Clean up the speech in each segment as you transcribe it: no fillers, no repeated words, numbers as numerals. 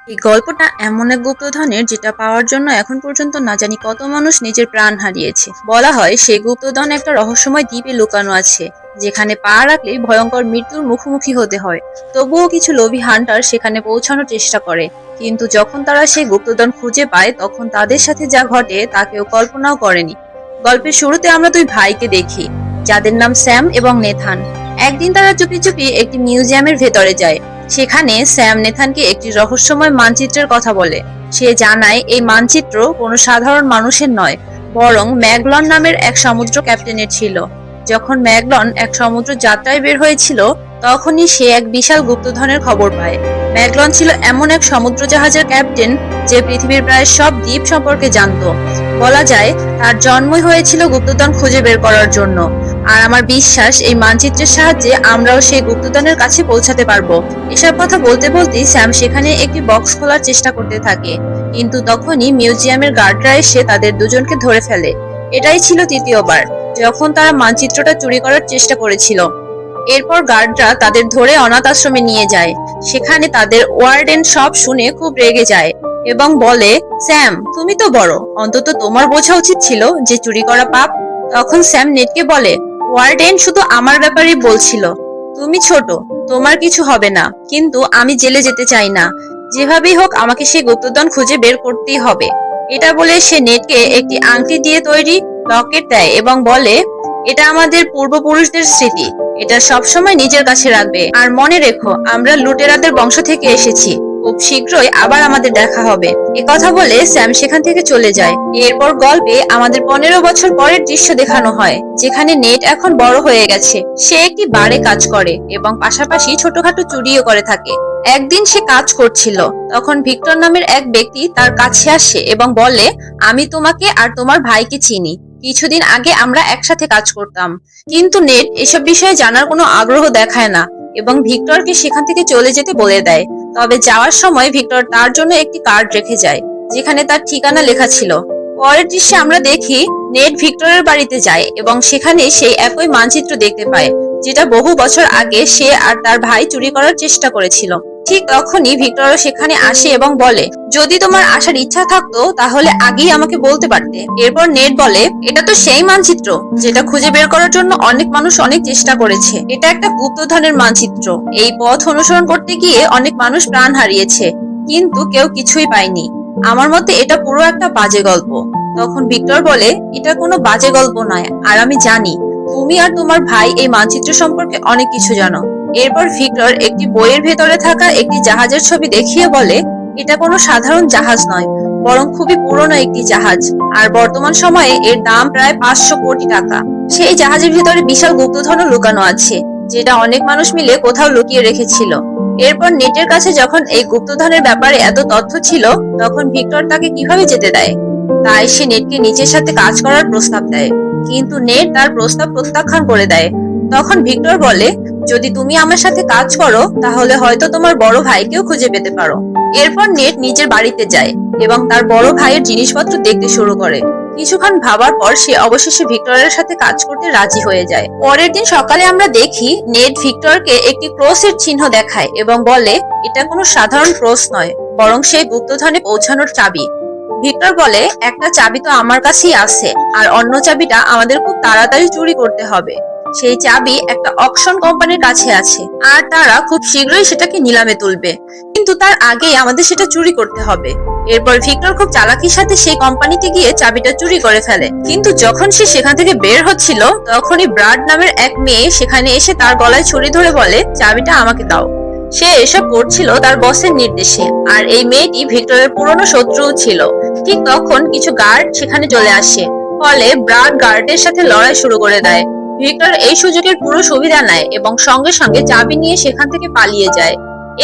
এই গল্পটা এমন এক গুপ্তধনের যেটা পাওয়ার জন্য এখন পর্যন্ত না জানি কত মানুষ নিজের প্রাণ হারিয়েছে। বলা হয় সেই গুপ্তধন একটা রহস্যময় দ্বীপে লুকানো আছে, যেখানে পা রাখলেই ভয়ঙ্কর মৃত্যুর মুখোমুখি হতে হয়। তবুও কিছু লোভী হান্টার সেখানে পৌঁছানোর চেষ্টা করে, কিন্তু যখন তারা সেই গুপ্তধন খুঁজে পায় তখন তাদের সাথে যা ঘটে তা কেউ কল্পনাও করেনি। গল্পের শুরুতে আমরা দুই ভাইকে দেখি, যাদের নাম স্যাম এবং নেথান। একদিন তারা চুপি চুপি একটি মিউজিয়ামের ভেতরে যায়। সেখানে স্যাম নেথানকে একটি রহস্যময় মানচিত্রের কথা বলে। সে জানায় এই মানচিত্র কোনো সাধারণ মানুষের নয়, বরং ম্যাগলন নামের এক সমুদ্র ক্যাপ্টেনের ছিল। যখন ম্যাগলন এক সমুদ্র যাত্রায় বের হয়েছিল, তখনই সে এক বিশাল গুপ্তধনের খবর পায়। ম্যাগলন ছিল এমন এক সমুদ্র জাহাজের ক্যাপ্টেন যে পৃথিবীর প্রায় সব দ্বীপ সম্পর্কে জানতো। বলা যায় তার জন্মই হয়েছিল গুপ্তধন খুঁজে বের করার জন্য। আর আমার বিশ্বাস এই মানচিত্রের সাহায্যে আমরাও সেই গুপ্তধনের কাছে পৌঁছাতে পারবো। এসব কথা বলতে বলতেই স্যাম সেখানে একটি বক্স খোলার চেষ্টা করতে থাকে, কিন্তু তখনই মিউজিয়ামের গার্ডরা এসে তাদের দুজনকে ধরে ফেলে। এটাই ছিল তৃতীয়বার যখন তারা মানচিত্রটা চুরি করার চেষ্টা করেছিল। এরপর গার্ডরা তাদের ধরে অনাথ আশ্রমে নিয়ে যায়। সেখানে তাদের ওয়ার্ডেন সব শুনে খুব রেগে যায় এবং বলে, স্যাম তুমি তো বড়, অন্তত তোমার বোঝা উচিত ছিল যে চুরি করা পাপ। তখন স্যাম নেটকে বলে, ওয়ার্ডেন শুধু আমার ব্যাপারেই বলছিল, তুমি ছোট, তোমার কিছু হবে না, কিন্তু আমি জেলে যেতে চাই না। যেভাবেই হোক আমাকে সেই গুপ্তধন খুঁজে বের করতেই হবে। এটা বলে সে নেটকে একটি আংটি দিয়ে তৈরি লকেট দেয় এবং বলে, এটা আমাদের পূর্বপুরুষদের স্মৃতি, এটা সবসময় নিজের কাছে রাখবে। আর মনে রেখো, আমরা লুটেরাদের বংশ থেকে এসেছি, খুব শীঘ্রই আবার আমাদের দেখা হবে। কথা বলে স্যাম সেখান থেকে চলে যায়। এরপর গল্পে আমাদের 15 বছর পরের দৃশ্য দেখানো হয়, যেখানে নেট এখন বড় হয়ে গেছে। সে একটি বারে কাজ করে এবং পাশাপাশি ছোটখাটো চুরিও করে থাকে। একদিন সে কাজ করছিল, তখন ভিক্টর নামের এক ব্যক্তি তার কাছে আসে এবং বলে, আমি তোমাকে আর তোমার ভাইকে চিনি, কিছুদিন আগে আমরা একসাথে কাজ করতাম। কিন্তু নেট এসব বিষয়ে জানার কোনো আগ্রহ দেখায় না এবং ভিক্টরকে সেখান থেকে চলে যেতে বলে দেয়। তবে যাওয়ার সময় ভিক্টর তার জন্য একটি কার্ড রেখে যায়, যেখানে তার ঠিকানা লেখা ছিল। পরের দৃশ্যে আমরা দেখি নেট ভিক্টরের বাড়িতে যায় এবং সেখানে সেই একই মানচিত্র দেখতে পায়, যেটা বহু বছর আগে সে আর তার ভাই চুরি করার চেষ্টা করেছিল। ঠিক তখনই ভিক্টরও সেখানে আসে এবং বলে, যদি তোমার আসার ইচ্ছা থাকতো তাহলে আগেই আমাকে বলতে পারতে। এরপর নেট বলে, এটা তো সেই মানচিত্র যেটা খুঁজে বের করার জন্য অনেক মানুষ অনেক চেষ্টা করেছে। এটা একটা গুপ্তধনের মানচিত্র। এই পথ অনুসরণ করতে গিয়ে অনেক মানুষ প্রাণ হারিয়েছে, কিন্তু কেউ কিছুই পায়নি। আমার মতে এটা পুরো একটা বাজে গল্প। তখন ভিক্টর বলে, এটা কোনো বাজে গল্প নয়, আর আমি জানি তুমি আর তোমার ভাই এই মানচিত্র সম্পর্কে অনেক কিছু জানো। এরপর ভিক্টর একটি বইয়ের ভেতরে থাকা একটি জাহাজের ছবি দেখিয়ে বলে, এটা কোনো সাধারণ জাহাজ নয়, বরং খুবই পুরনো একটি জাহাজ, আর বর্তমান সময়ে এর দাম প্রায় 500 কোটি টাকা। সেই জাহাজের ভিতরে বিশাল গুপ্তধনও লুকানো আছে, যেটা অনেক মানুষ মিলে কোথাও লুকিয়ে রেখেছিল। এরপর নেটের কাছে যখন এই গুপ্তধনের ব্যাপারে এত তথ্য ছিল, তখন ভিক্টর তাকে কিভাবে যেতে দেয়। তাই সে নেটকে নিজের সাথে কাজ করার প্রস্তাব দেয়, কিন্তু নেট তার প্রস্তাব প্রত্যাখ্যান করে দেয়। তখন ভিক্টর বলে, যদি তুমি আমার সাথে কাজ করো তাহলে হয়তো তোমার বড় ভাইকেও খুঁজে পেতে পারো। এরপর নেট নিজের বাড়িতে যায় এবং তার বড় ভাইয়ের জিনিসপত্র দেখতে শুরু করে। কিছুক্ষণ ভাবার পর সে অবশেষে ভিক্টরের সাথে কাজ করতে রাজি হয়ে যায়। পরের দিন সকালে আমরা দেখি নেট ভিক্টরকে একটি ক্রসের চিহ্ন দেখায় এবং বলে, এটা কোনো সাধারণ ক্রস নয়, বরং সেই গুপ্তধনে পৌঁছানোর চাবি। ভিক্টর বলে, একটা চাবি তো আমার কাছেই আছে, আর অন্য চাবিটা আমাদের খুব তাড়াতাড়ি চুরি করতে হবে। সেই চাবি একটা অকশন কোম্পানির কাছে আছে, আর তারা খুব শীঘ্রই সেটাকে নিলামে তুলবে, কিন্তু তার আগেই আমাদের সেটা চুরি করতে হবে। এরপর ভিক্টর খুব চালাকির সাথে সেই কোম্পানিতে গিয়ে চাবিটা চুরি করে ফেলে। কিন্তু যখন সে সেখান থেকে বের হচ্ছিল, তখনই ব্রাড নামের এক মেয়ে সেখানে এসে তার গলায় ছুরি ধরে বলে, চাবিটা আমাকে দাও। সে এসব করছিল তার বসের নির্দেশে, আর এই মেয়েটি ভিক্টরের পুরনো শত্রুও ছিল। ঠিক তখন কিছু গার্ড সেখানে চলে আসে, ফলে ব্রাড গার্ডের সাথে লড়াই শুরু করে দেয়। ভিক্টর এই সুযোগের পুরো সুবিধা নেয় এবং সঙ্গে সঙ্গে চাবি নিয়ে সেখান থেকে পালিয়ে যায়।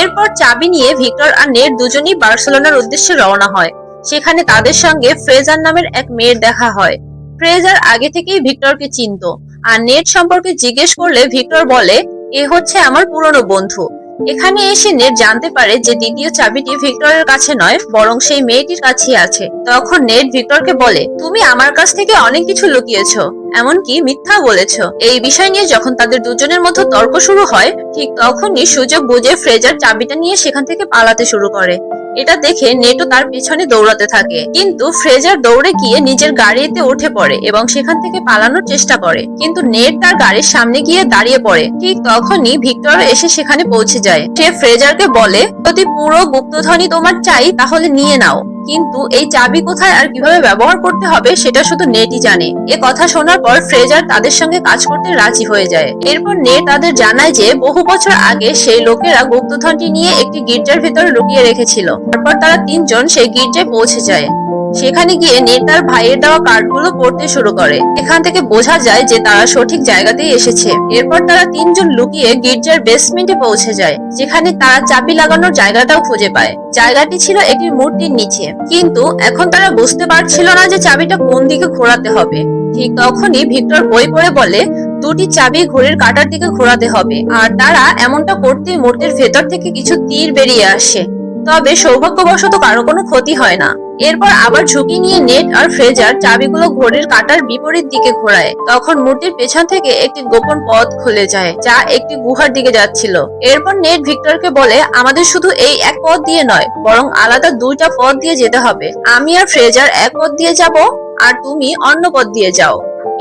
এরপর চাবি নিয়ে ভিক্টর আর নেট দুজনেই বার্সেলোনার উদ্দেশ্যে রওনা হয়। সেখানে তাদের সঙ্গে ফ্রেজার নামের এক মেয়ের দেখা হয়। ফ্রেজার আগে থেকেই ভিক্টরকে চিনতো, আর নেট সম্পর্কে জিজ্ঞেস করলে ভিক্টর বলে, এ হচ্ছে আমার পুরনো বন্ধু। এখানে এসে নেট জানতে পারে যে দ্বিতীয় চাবিটি ভিক্টরের কাছে নয়, বরং সেই মেয়েটির কাছেই আছে। তখন নেট ভিক্টরকে বলে, তুমি আমার কাছ থেকে অনেক কিছু লুকিয়েছো, এমনকি মিথ্যা বলেছো। এই বিষয় নিয়ে যখন তাদের দুজনের মধ্যে তর্ক শুরু হয়, ঠিক তখনই সুযোগ বুঝে ফ্রেজার চাবিটা নিয়ে সেখান থেকে পালাতে শুরু করে। এটা দেখে নেটও তার পিছনে দৌড়াতে থাকে, কিন্তু ফ্রেজার দৌড়ে গিয়ে নিজের গাড়িতে উঠে পড়ে এবং সেখান থেকে পালানোর চেষ্টা করে, কিন্তু নেট তার গাড়ির সামনে গিয়ে দাঁড়িয়ে পড়ে। ঠিক তখনই ভিক্টর এসে সেখানে পৌঁছে যায়। সে ফ্রেজারকে বলে, যদি পুরো গুপ্তধনই তোমার চাই তাহলে নিয়ে নাও, কিন্তু এই চাবি কোথায় আর কিভাবে ব্যবহার করতে হবে সেটা শুধু নেটই জানে। এ কথা শোনার পর ফ্রেজার তাদের সঙ্গে কাজ করতে রাজি হয়ে যায়। এরপর নেট তাদের জানায় যে বহু বছর আগে সেই লোকেরা গুপ্তধনটি নিয়ে একটি গির্জার ভিতরে লুকিয়ে রেখেছিল। তারপর তারা তিনজন সেই গির্জায় পৌঁছে যায়। সেখানে গিয়ে নেট তার ভাইয়ের দেওয়া কার্ডগুলো পড়তে শুরু করে। এখান থেকে বোঝা যায় যে তারা সঠিক জায়গাতেই এসেছে। এরপর তারা তিনজন লুকিয়ে গির্জার বেসমেন্টে পৌঁছে যায়, যেখানে তারা চাবি লাগানোর জায়গাটাও খুঁজে পায়। জায়গাটি ছিল একটি মূর্তির নিচে, কিন্তু এখন তারা বুঝতে পারছিল না যে চাবিটা কোন দিকে ঘোরাতে হবে। ঠিক তখনই ভিক্টর বই পড়ে বলে, দুটি চাবি ঘড়ির কাঁটার দিকে ঘোরাতে হবে। আর তারা এমনটা করতেই মূর্তির ভেতর থেকে কিছু তীর বেরিয়ে আসে, তবে সৌভাগ্যবশত কারো কোনো ক্ষতি হয় না। এরপর আবার ঝুঁকি নিয়ে নেট আর ফ্রেজার চাবিগুলো ঘড়ির কাঁটার বিপরীত দিকে ঘোরায়। তখন মূর্তির পেছন থেকে একটি গোপন পথ খুলে যায়, যা একটি গুহার দিকে যাচ্ছিল। এরপর নেট ভিক্টরকে বলে, আমাদের শুধু এই এক পথ দিয়ে নয়, বরং আলাদা দুইটা পথ দিয়ে যেতে হবে। আমি আর ফ্রেজার এক পথ দিয়ে যাব, আর তুমি অন্য পথ দিয়ে যাও।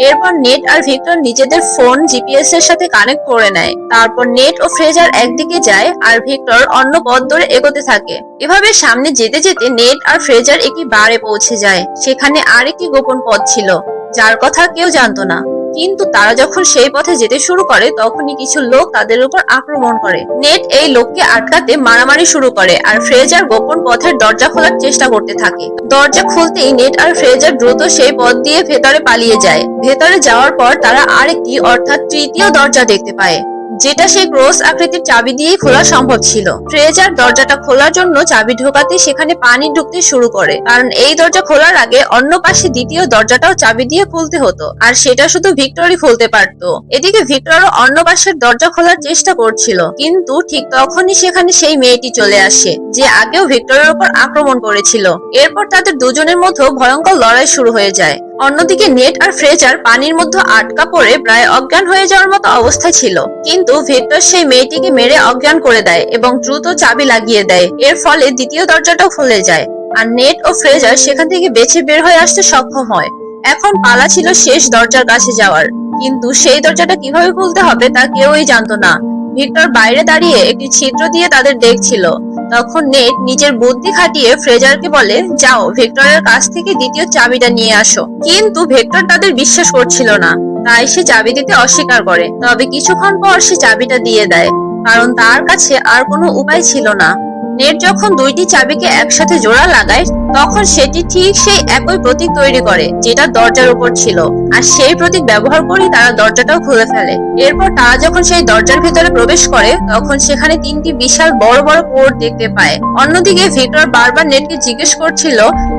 এরপর নেট আর ভিক্টর নিজেদের ফোন জিপিএস এর সাথে কানেক্ট করে নেয়। তারপর নেট ও ফ্রেজার একদিকে যায় আর ভিক্টর অন্য পথ ধরে এগোতে থাকে। এভাবে সামনে যেতে যেতে নেট আর ফ্রেজার একটি বারে পৌঁছে যায়। সেখানে আরেকটি গোপন পথ ছিল, যার কথা কেউ জানতো না। কিন্তু তারা যখন সেই পথে যেতে শুরু করে, তখনই কিছু লোক তাদের উপর আক্রমণ করে। নেট এই লোককে আটকাতে মারামারি শুরু করে, আর ফ্রেজার গোপন পথের দরজা খোলার চেষ্টা করতে থাকে। দরজা খুলতেই নেট আর ফ্রেজার দ্রুত সেই পথ দিয়ে ভেতরে পালিয়ে যায়। ভেতরে যাওয়ার পর তারা আরেকটি অর্থাৎ তৃতীয় দরজা দেখতে পায়, যেটা সেই ক্রস আকৃতির চাবি দিয়েই খোলা সম্ভব ছিল। ফ্রেজার দরজাটা খোলার জন্য চাবি ঢোকাতে সেখানে পানি ঢুকতে শুরু করে, কারণ এই দরজা খোলার আগে অন্য পাশে দ্বিতীয় দরজাটাও চাবি দিয়ে খুলতে হতো, আর সেটা শুধু ভিক্টরই খুলতে পারত। এদিকে ভিক্টরও অন্য পাশের দরজা খোলার চেষ্টা করছিল, কিন্তু ঠিক তখনই সেখানে সেই মেয়েটি চলে আসে, যে আগেও ভিক্টরের উপর আক্রমণ করেছিল। এরপর তাদের দুজনের মধ্যে ভয়ঙ্কর লড়াই শুরু হয়ে যায়। অন্যদিকে নেট আর ফ্রেজার পানির মধ্যে আটকা পড়ে প্রায় অজ্ঞান হয়ে যাওয়ার মতো অবস্থায় ছিল, কিন্তু ভিক্টর সেই মেয়েটিকে মেরে অজ্ঞান করে দেয় এবং দ্রুত চাবি লাগিয়ে দেয়। এর ফলে দ্বিতীয় দরজাটাও খুলে যায়, আর নেট ও ফ্রেজার সেখান থেকে বেঁচে বের হয়ে আসতে সক্ষম হয়। এখন পালা ছিল শেষ দরজার কাছে যাওয়ার, কিন্তু সেই দরজাটা কিভাবে খুলতে হবে তা কেউই জানতো না। ভিক্টর বাইরে দাঁড়িয়ে একটি ছিদ্র দিয়ে তাদের দেখছিল। তখন নেট নিজের বুদ্ধি খাটিয়ে ফ্রেজারকে বলে, যাও ভিক্টরের কাছ থেকে দ্বিতীয় চাবিটা নিয়ে আসো। কিন্তু ভিক্টর তাদের বিশ্বাস করছিল না, তাই সে চাবি দিতে অস্বীকার করে। তবে কিছুক্ষণ পর সে চাবিটা দিয়ে দেয়, কারণ তার কাছে আর কোনো উপায় ছিল না। নেট যখন দুইটি চাবিকে একসাথে জোড়া লাগায়, তখন সেটি ঠিক সেই একই প্রতীক তৈরি করে যেটা দরজার উপর ছিল, আর সেই প্রতীক ব্যবহার করে তারা দরজাটাও খুলে ফেলে। এরপর তারা যখন সেই দরজার ভিতরে প্রবেশ করে, তখন সেখানে তিনটি বিশাল বড় বড় পোর্ট দেখতে পায়। অন্যদিকে ভিক্টর বারবার নেটকে জিজ্ঞেস করছিল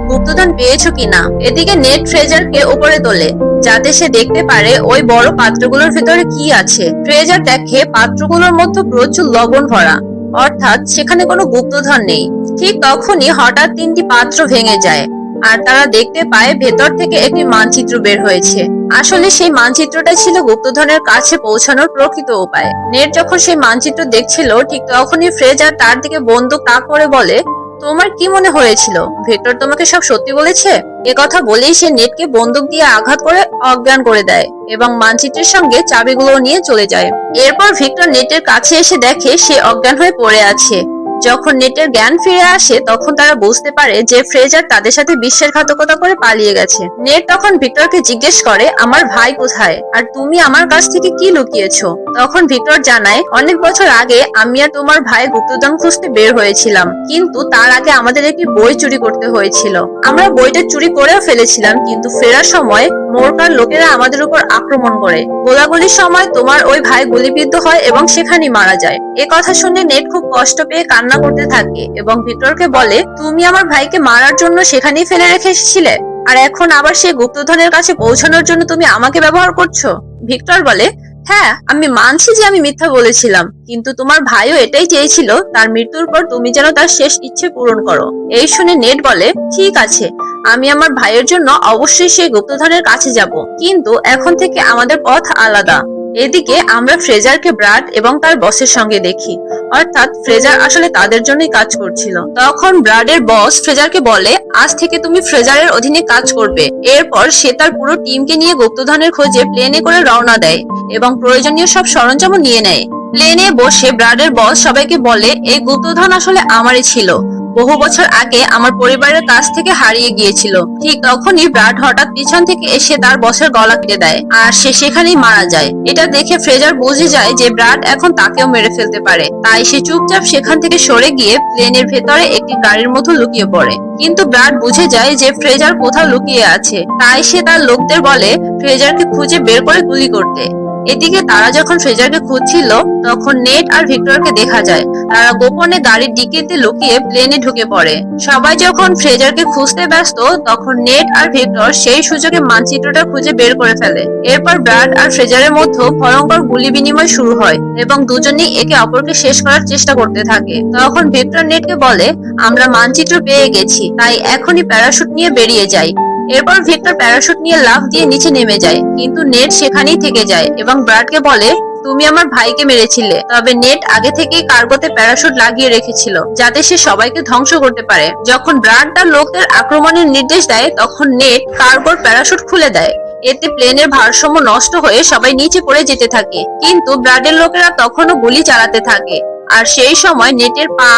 গুপ্তধন পেয়েছো কিনা। এদিকে নেট ফ্রেজারকে উপরে তোলে, যাতে সে দেখতে পারে ওই বড় পাত্রগুলোর ভিতরে কি আছে। ফ্রেজার দেখে পাত্রগুলোর মধ্যে প্রচুর লবণ ভরা, অর্থাৎ সেখানে কোনো গুপ্তধন নেই। ঠিক তখনই হঠাৎ তিনটি পাত্র ভেঙে যায়, আর তারা দেখতে পায় ভেতর থেকে একটি মানচিত্র বের হয়েছে। আসলে সেই মানচিত্রটা ছিল গুপ্তধনের কাছে পৌঁছানোর প্রকৃত উপায়। নেট যখন সেই মানচিত্র দেখছিল, ঠিক তখনই ফ্রেজার তার দিকে বন্দুক তাক করে বলে, তোমার কি মনে হয়েছিল ভিক্টর তোমাকে সব সত্যি বলেছে? কথা বলেই সে নেটকে বন্দুক দিয়ে আঘাত করে অজ্ঞান করে দেয় এবং মানচিত্রের সঙ্গে চাবিগুলো নিয়ে চলে যায়। এরপর ভিক্টর নেটের কাছে এসে দেখে সে অজ্ঞান হয়ে পড়ে আছে। যখন নেটের জ্ঞান ফিরে আসে, তখন তারা বুঝতে পারে যে ফ্রেজার তাদের সাথে বিশ্বাসঘাতকতা করে পালিয়ে গেছে। নেট তখন ভিক্টরকে জিজ্ঞেস করে, আমার ভাই কোথায়, আর তুমি আমার কাছ থেকে কি লুকিয়েছো? তখন ভিক্টর জানায়, অনেক বছর আগে আমি আর তোমার ভাই গুপ্তধন খুঁজতে বের হয়েছিলাম, কিন্তু তার আগে আমাদের একটি বই চুরি করতে হয়েছিল। আমরা বইটা চুরি করেও ফেলেছিলাম, কিন্তু ফেরার সময় মোরকার লোকেরা আমাদের উপর আক্রমণ করে। গোলাগুলির সময় তোমার ওই ভাই গুলিবিদ্ধ হয় এবং সেখানেই মারা যায়। কথা শুনে নেট খুব কষ্ট পেয়ে কান্না করতে থাকে এবং ভিক্টরকে বলে, তুমি আমার ভাইকে মারার জন্য সেখানেই ফেলে রেখে এসেছিলে, আর এখন আবার সেই গুপ্তধনের কাছে পৌঁছানোর জন্য তুমি আমাকে ব্যবহার করছো। ভিক্টর বলে, হ্যাঁ, আমি মানছি যে আমি মিথ্যা বলেছিলাম, কিন্তু তোমার ভাইও এটাই চেয়েছিল তার মৃত্যুর পর তুমি যেন তার শেষ ইচ্ছে পূরণ করো। এই শুনে নেট বলে, ঠিক আছে, আমি আমার ভাইয়ের জন্য অবশ্যই সেই গুপ্তধনের কাছে যাব, কিন্তু এখন থেকে আমাদের পথ আলাদা। এদিকে আমরা ফ্রেজারকে ব্রাড এবং তার বসের সঙ্গে দেখি, অর্থাৎ ফ্রেজার আসলে তাদের জন্যই কাজ করছিল। তখন ব্রাডের বস ফ্রেজারকে বলে, আজ থেকে তুমি ফ্রেজারের অধীনে কাজ করবে। এরপর সে তার পুরো টিমকে নিয়ে গুপ্তধনের খোঁজে প্লেনে করে রওনা দেয় এবং প্রয়োজনীয় সব সরঞ্জামও নিয়ে নেয়। প্লেনে বসে ব্রাডের বস সবাইকে বলে, এই গুপ্তধন আসলে আমারই ছিল, বহু বছর আগে আমার পরিবারের কাছ থেকে হারিয়ে গিয়েছিল। ঠিক তখনই ব্রাড হঠাৎ পিছন থেকে এসে তার বসের গলা কেটে দেয়, আর সে সেখানেই মারা যায়। এটা দেখে ফ্রেজার বুঝে যায় যে ব্রাড এখন তাকেও মেরে ফেলতে পারে, তাই সে চুপচাপ সেখান থেকে সরে গিয়ে প্লেনের ভেতরে একটি গাড়ির মধ্যে লুকিয়ে পড়ে। কিন্তু ব্রাড বুঝে যায় যে ফ্রেজার কোথাও লুকিয়ে আছে, তাই সে তার লোকদের বলে ফ্রেজারকে খুঁজে বের করে গুলি করতে। এদিকে তারা যখন ফ্রেজারকে খুঁজছিল, তখন নেট আর ভিক্টরকে দেখা যায় তারা গোপনে গাড়ির ডিকিতে লুকিয়ে প্লেনে ঢুকে পড়ে। সবাই যখন ফ্রেজারকে খুঁজতে ব্যস্ত, তখন নেট আর ভিক্টর সেই সুযোগে মানচিত্রটা খুঁজে বের করে ফেলে। এরপর ব্রাড আর ফ্রেজারের মধ্যে ভয়ঙ্কর গুলি বিনিময় শুরু হয় এবং দুজনেই একে অপরকে শেষ করার চেষ্টা করতে থাকে। তখন ভিক্টর নেটকে বলে, আমরা মানচিত্র পেয়ে গেছি, তাই এখনই প্যারাশুট নিয়ে বেরিয়ে যাই। এরপর ভিক্টর প্যারাশুট নিয়ে লাফ দিয়ে নিচে নেমে যায়, কিন্তু নেট সেখানেই থেকে যায় এবং ব্রাডকে বলে, তুমি আমার ভাইকে মেরেছিলে। তবে নেট আগে থেকেই কার্গোতে প্যারাশুট লাগিয়ে রেখেছিল, যাতে সে সবাইকে ধ্বংস করতে পারে। যখন ব্রাড তার লোকদের আক্রমণের নির্দেশ দেয়, তখন নেট কার্গোর প্যারাশুট খুলে দেয়। এতে প্লেনের ভারসাম্য নষ্ট হয়ে সবাই নিচে পড়ে যেতে থাকে, কিন্তু ব্রাডের লোকেরা তখনও গুলি চালাতে থাকে। আর সেই সময় নেটের পা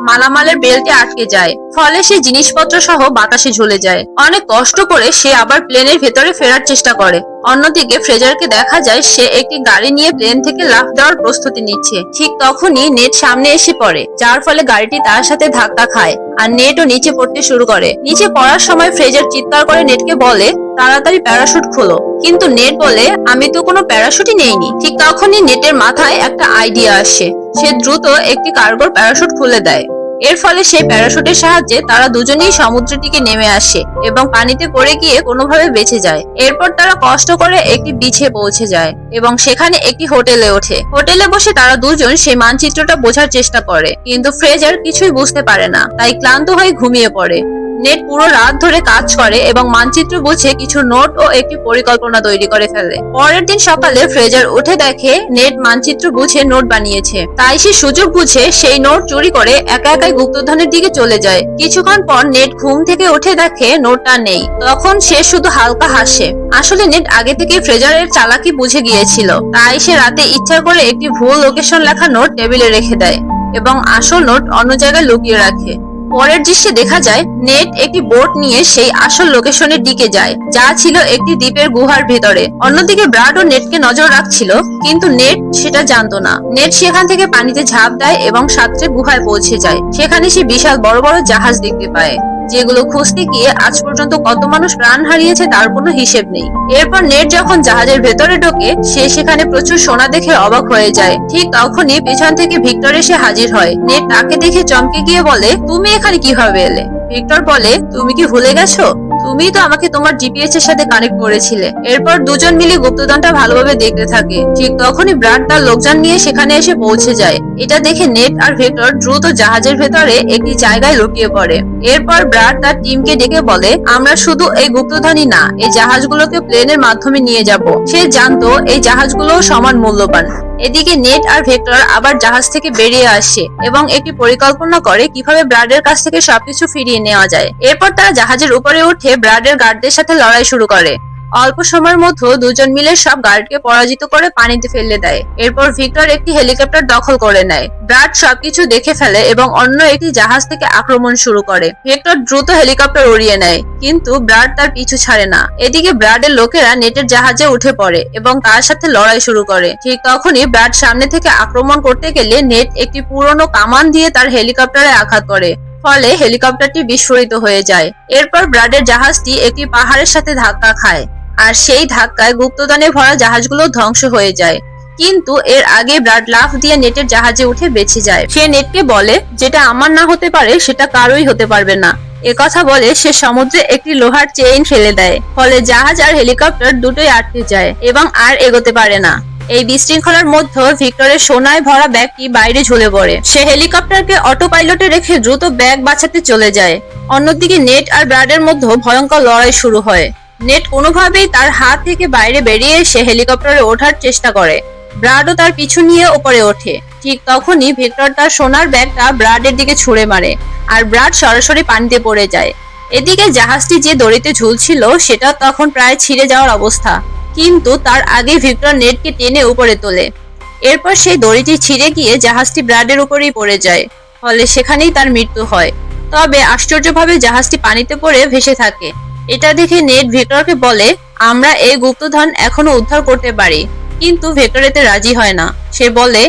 মালামালের বেল্টে আটকে যায়, ফলে সে জিনিসপত্র সহ বাতাসে ঝুলে যায়। অনেক কষ্ট করে সে আবার প্লেনের ভেতরে ফেরার চেষ্টা করে। অন্যদিকে ফ্রেজারকে দেখা যায় সে একটি গাড়ি নিয়ে প্লেন থেকে লাফ দেওয়ার প্রস্তুতি নিচ্ছে। ঠিক তখনই নেট সামনে এসে পড়ে, যার ফলে গাড়িটি তার সাথে ধাক্কা খায় আর নেটও নিচে পড়তে শুরু করে। নিচে পড়ার সময় ফ্রেজার চিৎকার করে নেটকে বলে, তাড়াতাড়ি প্যারাশুট খোলো, কিন্তু নেট বলে, আমি তো কোনো প্যারাশুটই নেইনি। ঠিক তখনই নেটের মাথায় একটা আইডিয়া আসে, সে দ্রুত একটি কার্গোর প্যারাশুট খুলে দেয়। এর ফলে সেই প্যারাশুটের সাহায্যে তারা দুজনেই সমুদ্রের দিকে নেমে আসে এবং পানিতে পড়ে গিয়ে কোনোভাবে বেঁচে যায়। এরপর তারা কষ্ট করে একটি বিচে পৌঁছে যায় এবং সেখানে একটি হোটেলে ওঠে। হোটেলে বসে তারা দুজন সেই মানচিত্রটা বোঝার চেষ্টা করে, কিন্তু ফ্রেজার কিছুই বুঝতে পারে না, তাই ক্লান্ত হয়ে ঘুমিয়ে পড়ে। নেট পুরো রাত ধরে কাজ করে এবং মানচিত্র বুঝে কিছু নোট ও একটি পরিকল্পনা তৈরি করে ফেলে। পরের দিন সকালে ফ্রেজার উঠে দেখে নেট মানচিত্র বুঝে নোট বানিয়েছে, তাই সে সুযোগ বুঝে সেই নোট চুরি করে একা একাই গুপ্তধনের দিকে চলে যায়। কিছুক্ষণ পর নেট ঘুম থেকে উঠে দেখে নোটটা নেই, তখন সে শুধু হালকা হাসে। আসলে নেট আগে থেকে ফ্রেজারের চালাকি বুঝে গিয়েছিল, তাই সে রাতে ইচ্ছা করে একটি ভুল লোকেশন লেখা নোট টেবিলে রেখে দেয় এবং আসল নোট অন্য জায়গায় লুকিয়ে রাখে। পরের দৃশ্যে দেখা যায় নেট একটি বোট নিয়ে সেই আসল লোকেশনের দিকে যায়, যা ছিল একটি দ্বীপের গুহার ভেতরে। অন্যদিকে ব্রাড ও নেটকে নজর রাখছিল, কিন্তু নেট সেটা জানতো না। নেট সেখান থেকে পানিতে ঝাঁপ দেয় এবং সাঁতরে গুহায় পৌঁছে যায়। সেখানে সে বিশাল বড় বড় জাহাজ দেখতে পায়, যেগুলো খুঁজতে গিয়ে আজ পর্যন্ত কত মানুষ প্রাণ হারিয়েছে তার কোনো হিসেব নেই। এরপর নেট যখন জাহাজের ভেতরে ঢোকে, সে সেখানে প্রচুর সোনা দেখে অবাক হয়ে যায়। ঠিক তখনই পেছন থেকে ভিক্টর এসে হাজির হয়। নেট তাকে দেখে চমকে গিয়ে বলে, তুমি এখানে কিভাবে এলে? ভিক্টর বলে, তুমি কি ভুলে গেছো? তুমি তো আমাকে তোমার জিপিএস এর সাথে কানেক্ট করেছিলে। এরপর দুজন মিলে গুপ্তধনটা ভালোভাবে দেখতে থাকে। ঠিক তখনই ব্রাড তার লোকজন নিয়ে সেখানে এসে পৌঁছে যায়। এটা দেখে নেট আর ভিক্টর দ্রুত জাহাজের ভেতরে একটি জায়গায় লুকিয়ে পড়ে। এরপর ব্রাড তার টিমকে ডেকে বলে, আমরা শুধু এই গুপ্তধনই না, এই জাহাজগুলোকে প্লেনের মাধ্যমে নিয়ে যাব। সে জানতো এই জাহাজগুলো সমান মূল্যবান। এদিকে নেট আর ভেক্টর আবার জাহাজ থেকে বেরিয়ে আসে এবং একটি পরিকল্পনা করে কিভাবে ব্রাডের কাছ থেকে সবকিছু ফিরিয়ে নেওয়া যায়। এরপর তারা জাহাজের উপরে উঠে ব্রাডের গার্ডদের সাথে লড়াই শুরু করে। অল্প সময়ের মধ্যে দুজন মিলে সব গার্ডকে পরাজিত করে পানিতে ফেলে দেয়। এরপর ভিক্টর একটি হেলিকপ্টার দখল করে নেয়। ব্রাড সবকিছু দেখে ফেলে এবং অন্য একটি জাহাজ থেকে আক্রমণ শুরু করে। ভিক্টর দ্রুত হেলিকপ্টার উড়িয়ে নেয়, কিন্তু ব্রাড তার পিছু ছাড়ে না। এদিকে ব্রাডের লোকেরা নেটের জাহাজে উঠে পড়ে এবং তার সাথে লড়াই শুরু করে। ঠিক তখনই ব্রাড সামনে থেকে আক্রমণ করতে গেলে নেট একটি পুরনো কামান দিয়ে তার হেলিকপ্টারে আঘাত করে, ফলে হেলিকপ্টারটি বিস্ফোরিত হয়ে যায়। এরপর ব্রাডের জাহাজটি একটি পাহাড়ের সাথে ধাক্কা খায়, আর সেই ধাক্কায় গুপ্তধনে ভরা জাহাজগুলো ধ্বংস হয়ে যায়। কিন্তু এর আগে ব্রাড লাফ দিয়ে নেটের জাহাজে উঠে বেঁচে যায়। সে নেটকে বলে, যেটা আমার না হতে পারে সেটা কারোই হতে পারবে না। একথা বলে সে সমুদ্রে একটি লোহার চেইন ফেলে দেয়, ফলে জাহাজ আর হেলিকপ্টার দুটোই আটকে যায় এবং আর এগোতে পারে না। এই বিশৃঙ্খলার মধ্যে ভিক্টরের সোনায় ভরা ব্যাগটি বাইরে ঝুলে পড়ে। সে হেলিকপ্টারকে অটো পাইলটে রেখে দ্রুত ব্যাগ বাঁচাতে চলে যায়। অন্যদিকে নেট আর ব্রাডের মধ্যে ভয়ঙ্কর লড়াই শুরু হয়। নেট কোনোভাবেই তার হাত থেকে বাইরে বেরিয়ে এসে হেলিকপ্টারে ওঠার চেষ্টা করে। ব্রাডও তার পিছু নিয়ে উপরে ওঠে। ঠিক তখনই ভিক্টর তার সোনার ব্যাগটা ব্রাডের দিকে ছুঁড়ে মারে আর ব্রাড সরাসরি পানিতে পড়ে যায়। এদিকে জাহাজটি যে দড়িতে ঝুলছিল সেটা তখন প্রায় ছিঁড়ে যাওয়ার অবস্থা, কিন্তু তার আগে ভিক্টর নেটকে টেনে উপরে তোলে। এরপর সেই দড়িটি ছিঁড়ে গিয়ে জাহাজটি ব্রাডের উপরেই পড়ে যায়, ফলে সেখানেই তার মৃত্যু হয়। তবে আশ্চর্যভাবে জাহাজটি পানিতে পড়ে ভেসে থাকে। এটা দেখে নেট ভিক্টরকে বলে, আমরা এই গুপ্তধন এখনো উদ্ধার করতে পারি। কিন্তু ভিক্টর এতে রাজি হয় না। সে বলে,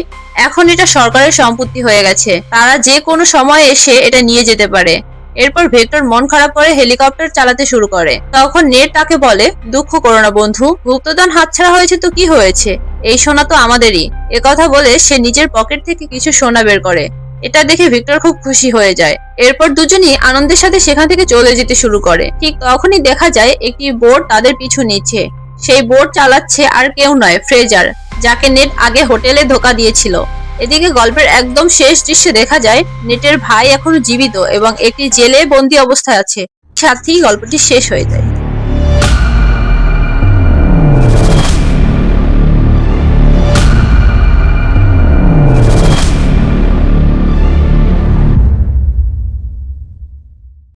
এখন এটা সরকারের সম্পত্তি হয়ে গেছে, তারা যে কোনো সময় এসে এটা নিয়ে যেতে পারে। এরপর ভিক্টর মন খারাপ করে হেলিকপ্টার চালাতে শুরু করে। তখন নেট তাকে বলে, দুঃখ করো না বন্ধু, গুপ্তধন হাতছাড়া হয়েছে তো কি হয়েছে, এই সোনা তো আমাদেরই। একথা বলে সে নিজের পকেট থেকে কিছু সোনা বের করে। এটা দেখে ভিক্টর খুব খুশি হয়ে যায়। এরপর দুজনই আনন্দের সাথে সেখান থেকে চলে যেতে শুরু করে। ঠিক তখনই দেখা যায় একটি বোট তাদের পিছু নিচ্ছে। সেই বোট চালাচ্ছে আর কেউ নয়, ফ্রেজার, যাকে নেট আগে হোটেলে ধোকা দিয়েছিল। এদিকে গল্পের একদম শেষ দৃশ্যে দেখা যায় নেটের ভাই এখনো জীবিত এবং একটি জেলে বন্দী অবস্থায় আছে। সাথেই গল্পটি শেষ হয়ে যায়।